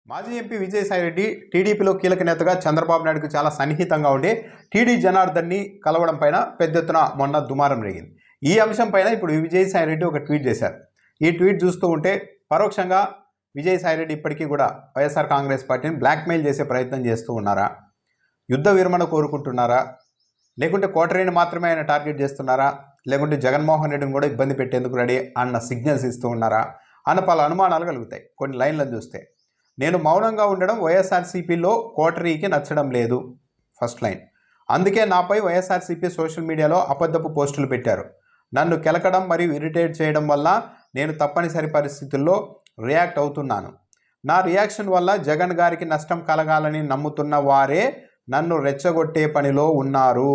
మాజీ ఎంపీ విజయసాయిరెడ్డి టీడీపీలో కీలక నేతగా చంద్రబాబు నాయుడుకు చాలా సన్నిహితంగా ఉండి టీడీ జనార్దన్ని కలవడం పైన పెద్ద ఎత్తున మొన్న దుమారం రేగింది. ఈ అంశం పైన ఇప్పుడు విజయసాయిరెడ్డి ఒక ట్వీట్ చేశారు. ఈ ట్వీట్ చూస్తూ ఉంటే పరోక్షంగా విజయసాయిరెడ్డి ఇప్పటికీ కూడా వైఎస్ఆర్ కాంగ్రెస్ పార్టీని బ్లాక్మెయిల్ చేసే ప్రయత్నం చేస్తూ ఉన్నారా, యుద్ధ విరమణ కోరుకుంటున్నారా, లేకుంటే కోటరీని మాత్రమే ఆయన టార్గెట్ చేస్తున్నారా, లేకుంటే జగన్మోహన్ రెడ్డిని కూడా ఇబ్బంది పెట్టేందుకు రెడీ అన్న సిగ్నల్స్ ఇస్తూ ఉన్నారా అన్న పలు అనుమానాలు కలుగుతాయి కొన్ని లైన్లను చూస్తే. నేను మౌనంగా ఉండడం వైఎస్ఆర్సీపీలో కోటరీకి నచ్చడం లేదు, ఫస్ట్ లైన్. అందుకే నాపై వైఎస్ఆర్సీపీ సోషల్ మీడియాలో అబద్ధపు పోస్టులు పెట్టారు. నన్ను కెలకడం మరియు ఇరిటేట్ చేయడం వల్ల నేను తప్పనిసరి పరిస్థితుల్లో రియాక్ట్ అవుతున్నాను. నా రియాక్షన్ వల్ల జగన్ గారికి నష్టం కలగాలని నమ్ముతున్న వారే నన్ను రెచ్చగొట్టే పనిలో ఉన్నారు.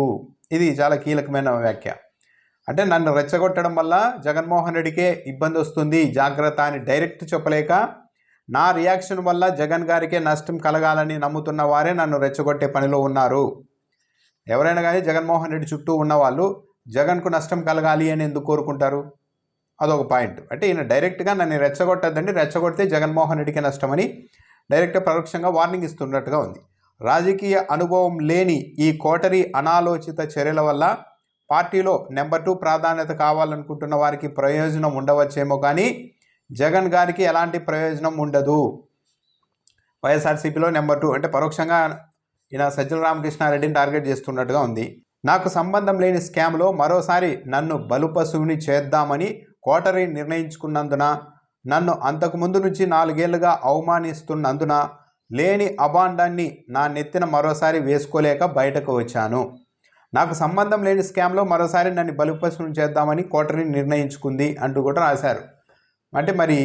ఇది చాలా కీలకమైన వ్యాఖ్య. అంటే నన్ను రెచ్చగొట్టడం వల్ల జగన్మోహన్ రెడ్డికే ఇబ్బంది వస్తుంది, జాగ్రత్త అని డైరెక్ట్ చెప్పలేక నా రియాక్షన్ వల్ల జగన్ గారికే నష్టం కలగాలని నమ్ముతున్న వారే నన్ను రెచ్చగొట్టే పనిలో ఉన్నారు. ఎవరైనా కానీ జగన్మోహన్ రెడ్డి చుట్టూ ఉన్నవాళ్ళు జగన్కు నష్టం కలగాలి అని ఎందుకు కోరుకుంటారు? అదొక పాయింట్. అంటే ఈయన డైరెక్ట్గా నన్ను రెచ్చగొట్టద్దండి, రెచ్చగొడితే జగన్మోహన్ రెడ్డికి నష్టమని డైరెక్ట్గా పరోక్షంగా వార్నింగ్ ఇస్తున్నట్టుగా ఉంది. రాజకీయ అనుభవం లేని ఈ కోటరీ అనాలోచిత చర్యల వల్ల పార్టీలో నెంబర్ 2 ప్రాధాన్యత కావాలనుకుంటున్న వారికి ప్రయోజనం ఉండవచ్చేమో కానీ జగన్ గారికి ఎలాంటి ప్రయోజనం ఉండదు. వైఎస్ఆర్సీపీలో నెంబర్ 2 అంటే పరోక్షంగా ఈయన సజ్జల రామకృష్ణారెడ్డిని టార్గెట్ చేస్తున్నట్టుగా ఉంది. నాకు సంబంధం లేని స్కామ్లో మరోసారి నన్ను బలుపశువుని చేద్దామని కోటరీ నిర్ణయించుకున్నందున, నన్ను అంతకుముందు నుంచి 4 ఏళ్లుగా అవమానిస్తున్నందున లేని అబాండాన్ని నా నెత్తిన మరోసారి వేసుకోలేక బయటకు వచ్చాను. నాకు సంబంధం లేని స్కామ్లో మరోసారి నన్ను బలుపశువుని చేద్దామని కోటరీ నిర్ణయించుకుంది అంటూ కూడా రాశారు. అంటే మరి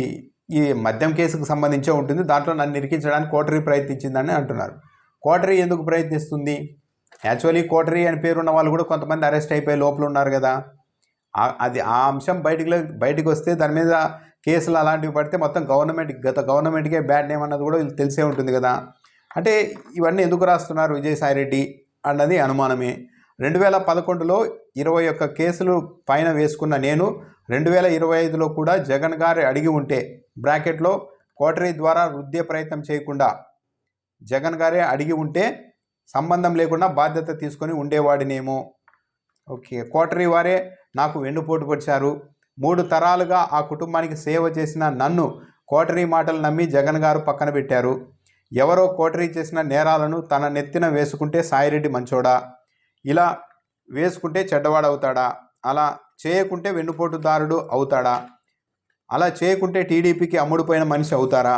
ఈ మద్యం కేసుకు సంబంధించే ఉంటుంది, దాంట్లో నన్ను ఇరికించడానికి కోటరీ ప్రయత్నించిందని అంటున్నారు. కోటరీ ఎందుకు ప్రయత్నిస్తుంది? యాక్చువల్లీ కోటరీ అని పేరున్న వాళ్ళు కూడా కొంతమంది అరెస్ట్ అయిపోయి లోపల ఉన్నారు కదా. అది ఆ అంశం బయటికి వస్తే దాని మీద కేసులు అలాంటివి పడితే మొత్తం గత గవర్నమెంట్కే బ్యాడ్ నేమ్ అన్నది కూడా వీళ్ళు తెలిసే ఉంటుంది కదా. అంటే ఇవన్నీ ఎందుకు రాస్తున్నారు విజయసాయిరెడ్డి అన్నది అనుమానమే. 2011లో 21 కేసులు పైన వేసుకున్న నేను 2025లో కూడా జగన్ గారు అడిగి ఉంటే బ్రాకెట్లో కోటరీ ద్వారా వృద్ధి ప్రయత్నం చేయకుండా జగన్ గారే అడిగి ఉంటే సంబంధం లేకుండా బాధ్యత తీసుకొని ఉండేవాడినేమో. ఓకే, కోటరీ వారే నాకు వెన్నుపోటు పొడిచారు. 3 తరాలుగా ఆ కుటుంబానికి సేవ చేసిన నన్ను కోటరీ మాటలు నమ్మి జగన్ గారు పక్కన పెట్టారు. ఎవరో కోటరీ చేసిన నేరాలను తన నెత్తిన వేసుకుంటే సాయిరెడ్డి మంచోడా? ఇలా వేసుకుంటే చెడ్డవాడవుతాడా? అలా చేయకుంటే వెన్నుపోటుదారుడు అవుతాడా? అలా చేయకుంటే టీడీపీకి అమ్ముడుపోయిన మనిషి అవుతారా?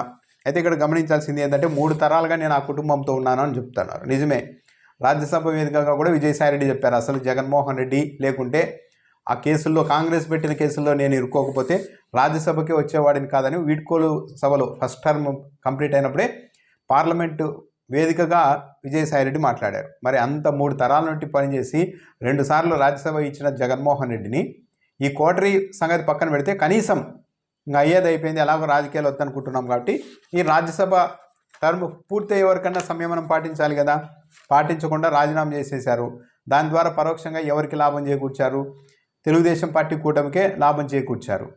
అయితే ఇక్కడ గమనించాల్సింది ఏంటంటే 3 తరాలుగా నేను ఆ కుటుంబంతో ఉన్నాను అని చెప్తున్నారు. నిజమే, రాజ్యసభ వేదికగా కూడా విజయసాయిరెడ్డి చెప్పారు, అసలు జగన్మోహన్ రెడ్డి లేకుంటే ఆ కేసుల్లో కాంగ్రెస్ పెట్టిన కేసుల్లో నేను ఇరుక్కోకపోతే రాజ్యసభకి వచ్చేవాడిని కాదని వీడ్కోలు సభలో ఫస్ట్ టర్మ్ కంప్లీట్ అయినప్పుడే పార్లమెంటు వేదికగా విజయసాయిరెడ్డి మాట్లాడారు. మరి అంత 3 తరాల నుండి పనిచేసి 2 సార్లు రాజ్యసభ ఇచ్చిన జగన్మోహన్ రెడ్డిని ఈ కోటరీ సంగతి పక్కన పెడితే కనీసం ఇంకా అయ్యేది అయిపోయింది, ఎలాగో రాజకీయాలు వద్దనుకుంటున్నాం కాబట్టి ఈ రాజ్యసభ టర్మ్ పూర్తయ్యే వరకన్నా సంయమనం పాటించాలి కదా. పాటించకుండా రాజీనామా చేసేశారు. దాని ద్వారా పరోక్షంగా ఎవరికి లాభం చేకూర్చారు? తెలుగుదేశం పార్టీ కూటమికే లాభం చేకూర్చారు.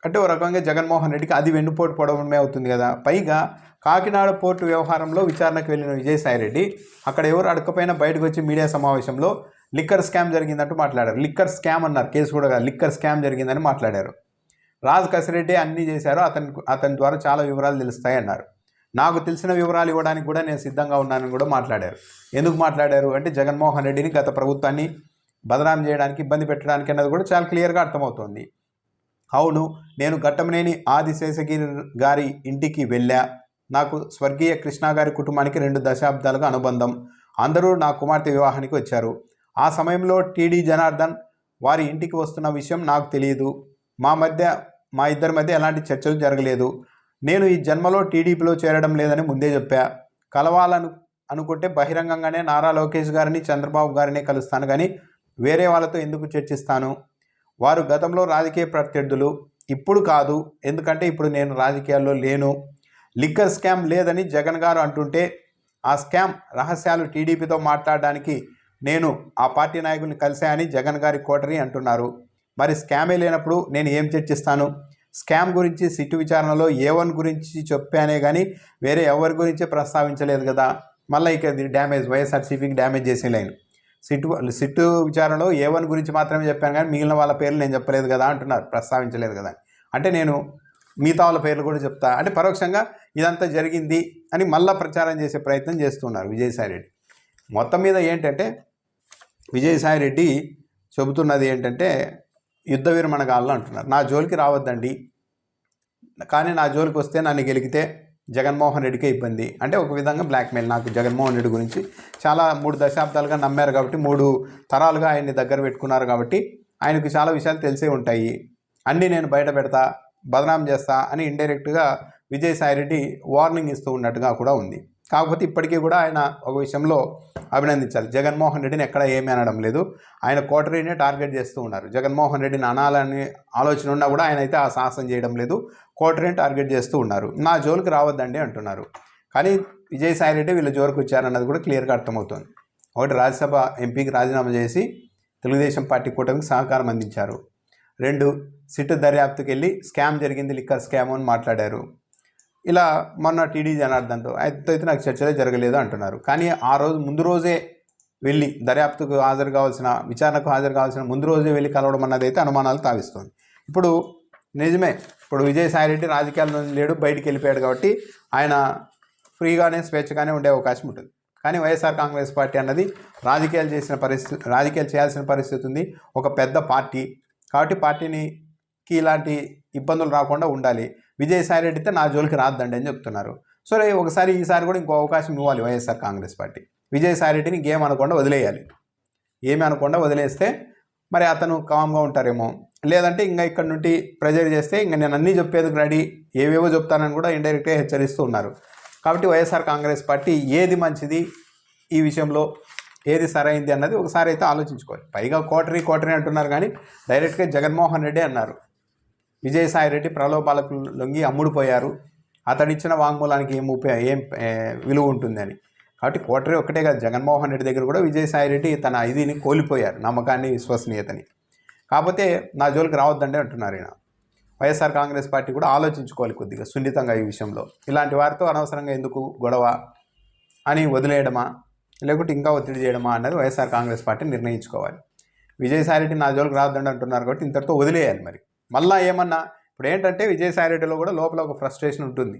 అంటే ఓ రకంగా జగన్మోహన్ రెడ్డికి అది వెన్నుపోటు పొడవడమే అవుతుంది కదా. పైగా కాకినాడ పోర్టు వ్యవహారంలో విచారణకు వెళ్ళిన విజయసాయిరెడ్డి అక్కడ ఎవరు అడకపోయినా బయటకు వచ్చి మీడియా సమావేశంలో లిక్కర్ స్కామ్ జరిగిందంటూ మాట్లాడారు. లిక్కర్ స్కామ్ అన్నారు, కేసు కూడా కాదు, లిక్కర్ స్కామ్ జరిగిందని మాట్లాడారు. రాజ్ కసిరెడ్డి అన్నీ చేశారు, అతని ద్వారా చాలా వివరాలు తెలుస్తాయి అన్నారు. నాకు తెలిసిన వివరాలు ఇవ్వడానికి కూడా నేను సిద్ధంగా ఉన్నానని కూడా మాట్లాడారు. ఎందుకు మాట్లాడారు అంటే జగన్మోహన్ రెడ్డిని గత ప్రభుత్వాన్ని బదనాం చేయడానికి, ఇబ్బంది పెట్టడానికి అన్నది కూడా చాలా క్లియర్గా అర్థమవుతోంది. అవును, నేను ఘట్టమనేని ఆదిశేషగిరి గారి ఇంటికి వెళ్ళా. నాకు స్వర్గీయ కృష్ణా గారి కుటుంబానికి 2 దశాబ్దాలుగా అనుబంధం. అందరూ నా కుమార్తె వివాహానికి వచ్చారు. ఆ సమయంలో టీడీ జనార్దన్ వారి ఇంటికి వస్తున్న విషయం నాకు తెలియదు. మా ఇద్దరి మధ్య ఎలాంటి చర్చలు జరగలేదు. నేను ఈ జన్మలో టీడీపీలో చేరడం లేదని ముందే చెప్పా. అనుకుంటే బహిరంగంగానే నారా లోకేష్ గారిని, చంద్రబాబు గారిని కలుస్తాను కానీ వేరే వాళ్ళతో ఎందుకు చర్చిస్తాను? వారు గతంలో రాజకీయ ప్రత్యర్థులు, ఇప్పుడు కాదు, ఎందుకంటే ఇప్పుడు నేను రాజకీయాల్లో లేను. లిక్కర్ స్కామ్ లేదని జగన్ గారు అంటుంటే ఆ స్కామ్ రహస్యాలు టీడీపీతో మాట్లాడడానికి నేను ఆ పార్టీ నాయకుల్ని కలిశాయని జగన్ గారి కోటరీ అంటున్నారు. మరి స్కామే లేనప్పుడు నేను ఏం చర్చిస్తాను? స్కామ్ గురించి సిట్టు విచారణలో A1 గురించి చెప్పానే కానీ వేరే ఎవరి గురించి ప్రస్తావించలేదు కదా. మళ్ళీ ఇక ఇది డ్యామేజ్, వైఎస్ఆర్సీపీకి డ్యామేజ్ చేసే లైన్. సిట్టు విచారణలో A1 గురించి మాత్రమే చెప్పాను కానీ మిగిలిన వాళ్ళ పేర్లు నేను చెప్పలేదు కదా అంటున్నారు, ప్రస్తావించలేదు కదా. అంటే నేను మిగతా వాళ్ళ పేర్లు కూడా చెప్తా అంటే పరోక్షంగా ఇదంతా జరిగింది అని మళ్ళీ ప్రచారం చేసే ప్రయత్నం చేస్తున్నారు విజయసాయిరెడ్డి. మొత్తం మీద ఏంటంటే విజయసాయిరెడ్డి చెబుతున్నది ఏంటంటే యుద్ధ విరమణ కాలంలో అంటున్నారు, నా జోలికి రావద్దండి, కానీ నా జోలికి వస్తే నన్ను గెలికితే జగన్మోహన్ రెడ్డికే ఇబ్బంది. అంటే ఒక విధంగా బ్లాక్మెయిల్. నాకు జగన్మోహన్ రెడ్డి గురించి చాలా 3 దశాబ్దాలుగా నమ్మారు కాబట్టి, 3 తరాలుగా ఆయన్ని దగ్గర పెట్టుకున్నారు కాబట్టి ఆయనకు చాలా విషయాలు తెలిసే ఉంటాయి. అన్నీ నేను బయట పెడతా, బదనాం చేస్తా అని ఇండైరెక్ట్గా విజయసాయిరెడ్డి వార్నింగ్ ఇస్తూ ఉన్నట్టుగా కూడా ఉంది. కాకపోతే ఇప్పటికీ కూడా ఆయన ఒక విషయంలో అభినందించాలి. జగన్మోహన్ రెడ్డిని ఎక్కడ ఏమీ అనడం లేదు, ఆయన కోటరీనే టార్గెట్ చేస్తూ ఉన్నారు. జగన్మోహన్ రెడ్డిని అనాలని ఆలోచన ఉన్నా కూడా ఆయన అయితే ఆ సాహసం చేయడం లేదు, కోటరీని టార్గెట్ చేస్తూ ఉన్నారు. నా జోలికి రావద్దండి అంటున్నారు. కానీ విజయసాయిరెడ్డి వీళ్ళ జోలికి వచ్చారన్నది కూడా క్లియర్గా అర్థమవుతుంది. ఒకటి, రాజ్యసభ ఎంపీకి రాజీనామా చేసి తెలుగుదేశం పార్టీ కూటమికి సహకారం అందించారు. 2, సిట్టు దర్యాప్తుకి వెళ్ళి స్కామ్ జరిగింది, లిక్కర్ స్కామ్ అని మాట్లాడారు. ఇలా మొన్న టీడీ జనార్దన్తో అయితే నాకు చర్చలే జరగలేదు అంటున్నారు. కానీ ఆ రోజు ముందు రోజే వెళ్ళి దర్యాప్తుకు హాజరు కావాల్సిన, విచారణకు హాజరు కావాల్సిన ముందు రోజే వెళ్ళి కలవడం అన్నది అయితే అనుమానాలు తావిస్తుంది. ఇప్పుడు నిజమే, ఇప్పుడు విజయసాయిరెడ్డి రాజకీయాల నుంచి లేడు, బయటికి వెళ్ళిపోయాడు కాబట్టి ఆయన ఫ్రీగానే స్వేచ్ఛగానే ఉండే అవకాశం ఉంటుంది. కానీ వైఎస్ఆర్ కాంగ్రెస్ పార్టీ అన్నది రాజకీయాలు చేయాల్సిన పరిస్థితి ఉంది. ఒక పెద్ద పార్టీ కాబట్టి పార్టీకి ఇలాంటి ఇబ్బందులు రాకుండా ఉండాలి. విజయసాయిరెడ్డితో నా జోలికి రాద్దండి అని చెప్తున్నారు. సో ఈసారి కూడా ఇంకో అవకాశం ఇవ్వాలి వైఎస్ఆర్ కాంగ్రెస్ పార్టీ. విజయసాయిరెడ్డిని గేమ్ అనకుండా వదిలేయాలి. ఏమి అనకుండా వదిలేస్తే మరి అతను కామ్గా ఉంటారేమో. లేదంటే ఇంకా ఇక్కడ నుండి ప్రెజర్ చేస్తే ఇంకా నేను అన్నీ చెప్పేందుకు రెడీ, ఏవేవో చెప్తానని కూడా ఇండైరెక్ట్గా హెచ్చరిస్తూ ఉన్నారు. కాబట్టి వైఎస్ఆర్ కాంగ్రెస్ పార్టీ ఏది మంచిది, ఈ విషయంలో ఏది సరైంది అన్నది ఒకసారి అయితే ఆలోచించుకోవాలి. పైగా కోటరీ అంటున్నారు కానీ డైరెక్ట్గా జగన్మోహన్ రెడ్డి అన్నారు, విజయసాయిరెడ్డి ప్రలోభాలకు లొంగి అమ్ముడుపోయారు, అతడిచ్చిన వాంగ్మూలానికి ఏం విలువ ఉంటుందని. కాబట్టి కోటరీ ఒక్కటే కాదు, జగన్మోహన్ రెడ్డి దగ్గర కూడా విజయసాయిరెడ్డి తన ఇదిని కోల్పోయారు, నమ్మకాన్ని, విశ్వసనీయతని. కాకపోతే నా జోలికి రావద్దండి అంటున్నారు ఈయన. వైఎస్ఆర్ కాంగ్రెస్ పార్టీ కూడా ఆలోచించుకోవాలి కొద్దిగా సున్నితంగా ఈ విషయంలో. ఇలాంటి వారితో అనవసరంగా ఎందుకు గొడవ అని వదిలేయడమా లేకుంటే ఇంకా ఒత్తిడి చేయడమా అన్నది వైఎస్ఆర్ కాంగ్రెస్ పార్టీ నిర్ణయించుకోవాలి. విజయసాయిరెడ్డి నా జోలికి రావద్దండి అంటున్నారు కాబట్టి ఇంతటితో వదిలేయాలి. మరి మళ్ళీ ఏమన్నా ఇప్పుడు ఏంటంటే విజయసాయిరెడ్డిలో కూడా లోపల ఒక ఫ్రస్ట్రేషన్ ఉంటుంది.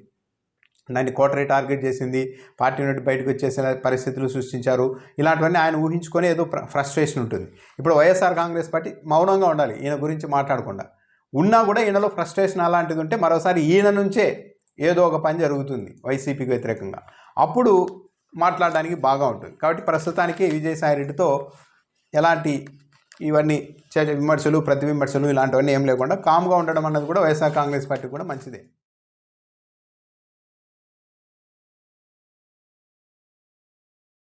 దాన్ని కోటరీ టార్గెట్ చేసింది, పార్టీ నుండి బయటకు వచ్చేసే పరిస్థితులు సృష్టించారు, ఇలాంటివన్నీ ఆయన ఊహించుకొని ఏదో ఫ్రస్ట్రేషన్ ఉంటుంది. ఇప్పుడు వైఎస్ఆర్ కాంగ్రెస్ పార్టీ మౌనంగా ఉండాలి, ఈయన గురించి మాట్లాడకుండా. ఉన్నా కూడా ఈయనలో ఫ్రస్ట్రేషన్ అలాంటిది ఉంటే మరోసారి ఈయన నుంచే ఏదో ఒక పని జరుగుతుంది వైసీపీకి వ్యతిరేకంగా, అప్పుడు మాట్లాడడానికి బాగా ఉంటుంది. కాబట్టి ప్రస్తుతానికి విజయసాయిరెడ్డితో ఎలాంటి ఇవన్నీ విమర్శలు, ప్రతి విమర్శలు ఇలాంటివన్నీ ఏం లేకుండా కామ్గా ఉండడం అన్నది కూడా వైఎస్ఆర్ కాంగ్రెస్ పార్టీ కూడా మంచిదే.